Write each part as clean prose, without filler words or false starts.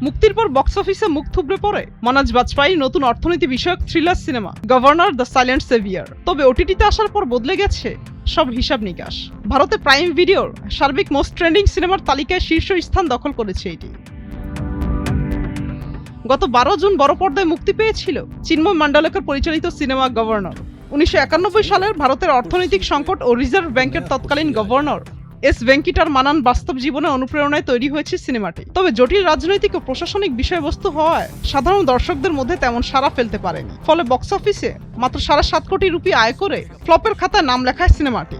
মুক্তির পর বক্স অফিসে মুখ থুবড়ে পড়ে মনোজ বাজপেয়ীর নতুন অর্থনীতি বিষয়ক thriller cinema Governor The Silent Saviour. তবে ওটিটিতে আসার পর বদলে গেছে সব হিসাব নিকাশ। ভারতে প্রাইম ভিডিওর সার্বিক মোস্ট ট্রেন্ডিং সিনেমার তালিকায় শীর্ষ স্থান দখল করেছে এটি। গত 12 জুন বড় পর্দায় মুক্তি পেয়েছিল চিন্ময় মান্ডলেকর পরিচালিত সিনেমা গভর্নর। 1991 সালের ভারতের অর্থনৈতিক সংকট ও রিজার্ভ ব্যাংকের তৎকালীন গভর্নর এস ভেঙ্কিটার মানান বাস্তব জীবনে অনুপ্রেরণায় তৈরি হয়েছে সিনেমাটি। তবে জটিল রাজনৈতিক ও প্রশাসনিক বিষয়বস্তু হওয়ায় সাধারণ দর্শকদের মধ্যে তেমন সাড়া ফেলতে পারেনি। ফলে বক্স অফিসে মাত্র 7.5 কোটি রুপি আয় করে ফ্লপের খাতায় নাম লেখায় সিনেমাটি।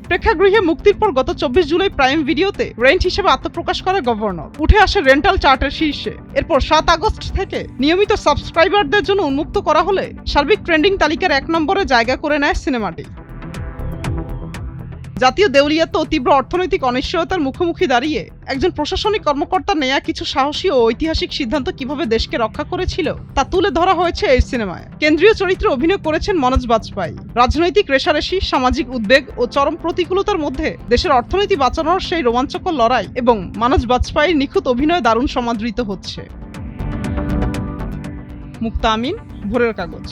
প্রেক্ষাগৃহে মুক্তির পর গত 24 জুলাই প্রাইম ভিডিওতে রেন্ট হিসেবে আত্মপ্রকাশ করে গভর্নর। উঠে আসে রেন্টাল চার্টের শীর্ষে। এরপর 7 আগস্ট থেকে নিয়মিত সাবস্ক্রাইবারদের জন্য উন্মুক্ত করা হলে সার্বিক ট্রেন্ডিং তালিকার 1 নম্বরে জায়গা করে নেয় সিনেমাটি। জাতীয় দেউলিয়াত্ব ও তীব্র অর্থনৈতিক অনিশ্চয়তার মুখোমুখি দাঁড়িয়ে একজন প্রশাসনিক কর্মকর্তা নেয়া কিছু সাহসী ও ঐতিহাসিক সিদ্ধান্ত কিভাবে দেশকে রক্ষা করেছিল তা তুলে ধরা হয়েছে এই সিনেমায়। কেন্দ্রীয় চরিত্রে অভিনয় করেছেন মনোজ বাজপেয়ী। রাজনৈতিক রেষারেষি, সামাজিক উদ্বেগ ও চরম প্রতিকূলতার মধ্যে দেশের অর্থনীতি বাঁচানোর সেই রোমাঞ্চকর লড়াই এবং মনোজ বাজপেয়ীর নিখুঁত অভিনয় দারুণ সমাদৃত হচ্ছে। মুক্তা আমিন, ভোরের কাগজ।